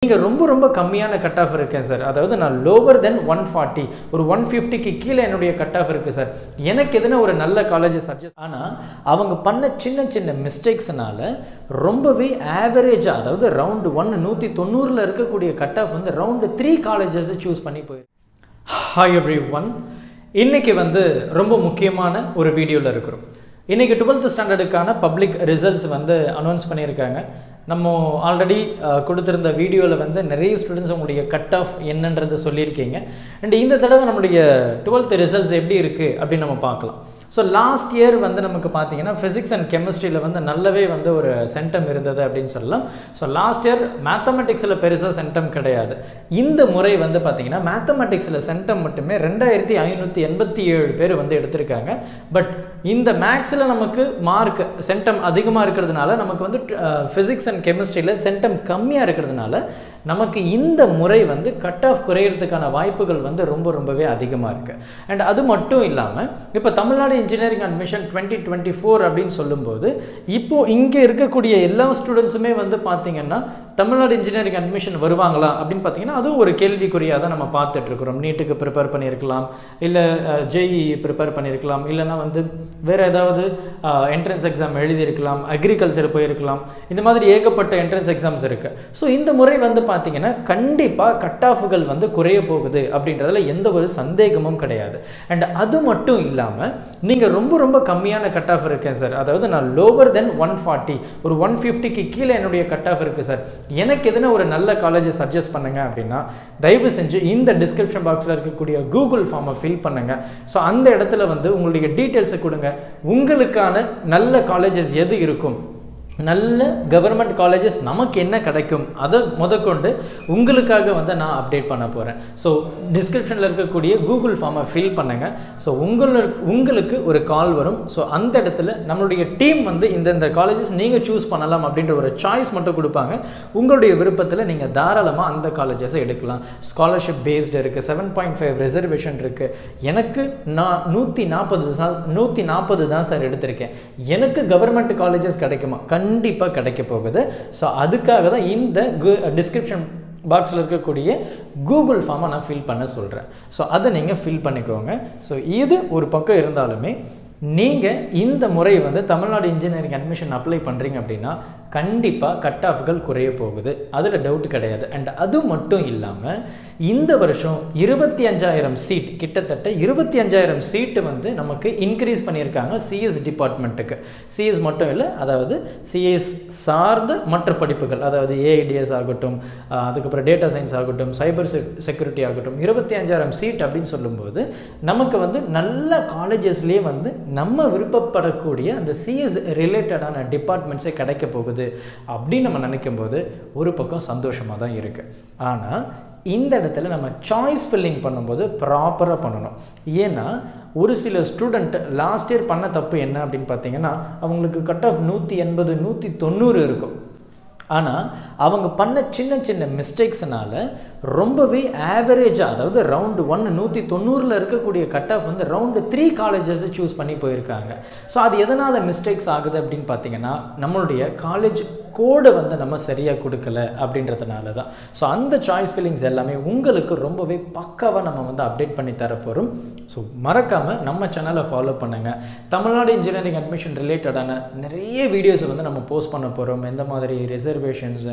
நீங்கள் ரொம்ப கம்மியான கட் ஆஃப் இருக்கேன் சார், அதாவது நான் லோவர் தென் 140 ஒரு 150க்கு கீழே என்னுடைய கட் ஆஃப் இருக்குது சார், எனக்கு எதுனா ஒரு நல்ல காலேஜ் சஜஸ்ட். ஆனால் அவங்க பண்ண சின்ன மிஸ்டேக்ஸ்னால ரொம்பவே ஆவரேஜாக, அதாவது ரவுண்டு 190 இருக்கக்கூடிய கட் ஆஃப் வந்து ரவுண்டு 3 காலேஜஸ் சூஸ் பண்ணி போயிருக்கு. ஹாய் எவ்ரிஒன், இன்றைக்கி வந்து ரொம்ப முக்கியமான ஒரு வீடியோவில் இருக்கிறோம். இன்றைக்கி 12th ஸ்டாண்டர்டுக்கான பப்ளிக் ரிசல்ட்ஸ் வந்து அனௌன்ஸ் பண்ணியிருக்காங்க. நம்ம ஆல்ரெடி கொடுத்துருந்த வீடியோவில் வந்து நிறைய ஸ்டூடெண்ட்ஸ் உங்களுடைய கட் ஆஃப் என்னன்றது சொல்லியிருக்கீங்க. அண்ட் இந்த தடவை நம்மளுடைய 12th ரிசல்ட்ஸ் எப்படி இருக்குது அப்படின்னு நம்ம பார்க்கலாம். ஸோ லாஸ்ட் இயர் வந்து நமக்கு பார்த்தீங்கன்னா ஃபிசிக்ஸ் அண்ட் கெமிஸ்ட்ரியில் வந்து நல்லாவே வந்து ஒரு சென்டம் இருந்தது அப்படின்னு சொல்லலாம். ஸோ லாஸ்ட் இயர் மேத்தமெட்டிக்ஸில் பெருசாக சென்டம் கிடையாது. இந்த முறை வந்து பார்த்தீங்கன்னா மேத்தமெட்டிக்ஸில் சென்டம் மட்டுமே 2587 பேர் வந்து எடுத்திருக்காங்க. பட் இந்த மேக்ஸில் நமக்கு மார்க் சென்டம் அதிகமாக இருக்கிறதுனால, நமக்கு வந்து ஃபிசிக்ஸ் அண்ட் கெமிஸ்ட்ரியில் சென்டம் கம்மியாக இருக்கிறதுனால நமக்கு இந்த முறை வந்து கட் ஆஃப் குறையிறதுக்கான வாய்ப்புகள் வந்து ரொம்பவே அதிகமாக இருக்குது. அண்ட் அது மட்டும் இல்லாமல் இப்போ தமிழ்நாடு இன்ஜினியரிங் அட்மிஷன் 2024 அப்படின்னு சொல்லும்போது இப்போது இங்கே இருக்கக்கூடிய எல்லா ஸ்டூடெண்ட்ஸுமே வந்து பார்த்திங்கன்னா தமிழ்நாடு இன்ஜினியரிங் அட்மிஷன் வருவாங்களா அப்படின்னு பார்த்தீங்கன்னா அதுவும் ஒரு கேள்விக்குறியாக தான் நம்ம பார்த்துட்ருக்குறோம். நீட்டுக்கு ப்ரிப்பேர் பண்ணியிருக்கலாம், இல்லை ஜேஇ ப்ரிப்பேர் பண்ணியிருக்கலாம், இல்லைனா வந்து வேறு ஏதாவது என்ட்ரன்ஸ் எக்ஸாம் எழுதியிருக்கலாம், அக்ரிகல்ச்சர் போயிருக்கலாம். இந்த மாதிரி ஏகப்பட்ட என்ட்ரன்ஸ் எக்ஸாம்ஸ் இருக்குது. ஸோ இந்த முறை வந்து பார்த்தீங்கன்னா கண்டிப்பாக கட் ஆஃப்கள் வந்து குறைய போகுது அப்படின்றதுல எந்த ஒரு சந்தேகமும் கிடையாது. அண்ட் அது மட்டும் இல்லாமல் நீங்கள் ரொம்ப கம்மியான கட் ஆஃப் இருக்கேன் சார், அதாவது நான் லோவர் தென் 140 ஒரு 150க்கு கீழே என்னுடைய கட் ஆஃப் இருக்குது சார், எனக்கு எதுனா ஒரு நல்ல காலேஜை சஜஸ்ட் பண்ணுங்க அப்படின்னா தயவு செஞ்சு இந்த டிஸ்கிரிப்ஷன் பாக்ஸில் இருக்கக்கூடிய கூகுள் ஃபார்மை ஃபில் பண்ணுங்க. ஸோ அந்த இடத்துல வந்து உங்களுடைய டீட்டெயில்ஸை கொடுங்க. உங்களுக்கான நல்ல காலேஜஸ் எது இருக்கும், நல்ல கவர்மெண்ட் காலேஜஸ் நமக்கு என்ன கிடைக்கும், அதை முதற்கொண்டு உங்களுக்காக வந்து நான் அப்டேட் பண்ண போகிறேன். ஸோ டிஸ்கிரிப்ஷனில் இருக்கக்கூடிய கூகுள் ஃபார்மை ஃபில் பண்ணுங்கள். ஸோ உங்களுக்கு ஒரு கால் வரும். ஸோ அந்த இடத்துல நம்மளுடைய டீம் வந்து இந்த காலேஜஸ் நீங்கள் சூஸ் பண்ணலாம் அப்படின்ற ஒரு சாய்ஸ் மட்டும் கொடுப்பாங்க. உங்களுடைய விருப்பத்தில் நீங்கள் தாராளமாக அந்த காலேஜஸை எடுக்கலாம். ஸ்காலர்ஷிப் பேஸ்டு இருக்குது, 7.5 ரிசர்வேஷன் இருக்குது. எனக்கு நான் 140 தான் சார் எடுத்திருக்கேன், எனக்கு கவர்மெண்ட் காலேஜஸ் கிடைக்குமா? கண்டிப்பாக கிடைக்க போகுது. ஸோ அதுக்காக தான் இந்த டிஸ்கிரிப்ஷன் பாக்ஸில் இருக்கக்கூடிய கூகுள் ஃபார்மை நான் ஃபில் பண்ண சொல்கிறேன். ஸோ அதை நீங்கள் ஃபில் பண்ணிக்கோங்க. ஸோ இது ஒரு பக்கம் இருந்தாலுமே நீங்கள் இந்த முறை வந்து தமிழ்நாடு இன்ஜினியரிங் அட்மிஷன் அப்ளை பண்ணுறீங்க அப்படின்னா கண்டிப்பாக கட் ஆஃப்கள் குறைய போகுது, அதில் டவுட் கிடையாது. அண்ட் அது மட்டும் இல்லாமல் இந்த வருஷம் 25,000 சீட், கிட்டத்தட்ட 25,000 சீட்டு வந்து நமக்கு இன்க்ரீஸ் பண்ணியிருக்காங்க சிஎஸ் டிபார்ட்மெண்ட்டுக்கு. சிஎஸ் மட்டும் இல்லை, அதாவது சிஎஸ் சார்ந்த மற்ற படிப்புகள், அதாவது ஏஐடிஎஸ் ஆகட்டும், அதுக்கப்புறம் டேட்டா சயின்ஸ் ஆகட்டும், சைபர் செக்யூரிட்டி ஆகட்டும், 25,000 சீட் அப்படின்னு சொல்லும்போது நமக்கு வந்து நல்ல காலேஜஸ்லேயே வந்து நம்ம விருப்பப்படக்கூடிய அந்த சிஎஸ் ரிலேட்டடான டிபார்ட்மெண்ட்ஸே கிடைக்க போகுது அப்படின்னு நம்ம நினைக்கும் போது ஒரு பக்கம் சந்தோஷமாக தான் இருக்கு. ஆனால் இந்த இடத்துல நம்ம சாய்ஸ் ஃபில்லிங் பண்ணும்போது ப்ராப்பராக பண்ணணும். ஏன்னா ஒரு சில ஸ்டூடெண்ட் லாஸ்ட் இயர் பண்ண தப்பு என்ன அப்படின்னு பார்த்தீங்கன்னா அவங்களுக்கு கட் ஆஃப் 180 190 இருக்கும். ஆனால் அவங்க பண்ண சின்ன மிஸ்டேக்ஸ்னால ரொம்பவே ஆவரேஜாக, அதாவது ரவுண்டு 190 இருக்கக்கூடிய கட் ஆஃப் வந்து ரவுண்டு 3 காலேஜஸ் சூஸ் பண்ணி போயிருக்காங்க. ஸோ அது எதனால் மிஸ்டேக்ஸ் ஆகுது அப்படின்னு பார்த்தீங்கன்னா நம்மளுடைய காலேஜ் கோடை வந்து நம்ம சரியாக கொடுக்கல அப்படின்றதுனால தான். ஸோ அந்த சாய்ஸ் ஃபில்லிங்ஸ் எல்லாமே உங்களுக்கு ரொம்பவே பக்காவாக நம்ம வந்து அப்டேட் பண்ணி தரப்போகிறோம். ஸோ மறக்காமல் நம்ம சேனலை ஃபாலோ பண்ணுங்கள். தமிழ்நாடு இன்ஜினியரிங் அட்மிஷன் ரிலேட்டடான நிறைய வீடியோஸை வந்து நம்ம போஸ்ட் பண்ண போகிறோம். எந்த மாதிரி ரிசர்வேஷன்ஸ்,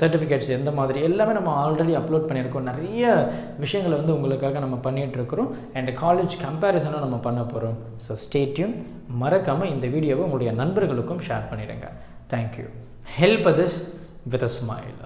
சர்டிஃபிகேட்ஸ், எந்த மாதிரி எல்லாமே நம்ம ஆல்ரெடி அப்லோட் பண்ணியிருக்கோம். நிறைய விஷயங்களை வந்து உங்களுக்காக நம்ம பண்ணிகிட்ருக்கிறோம். அண்ட் காலேஜ் கம்பேரிசனும் நம்ம பண்ண போகிறோம். So stay tune. மறக்காமல் இந்த வீடியோவை உங்களுடைய நண்பர்களுக்கும் ஷேர் பண்ணிவிடுங்க. Thank you. Help others with a smile.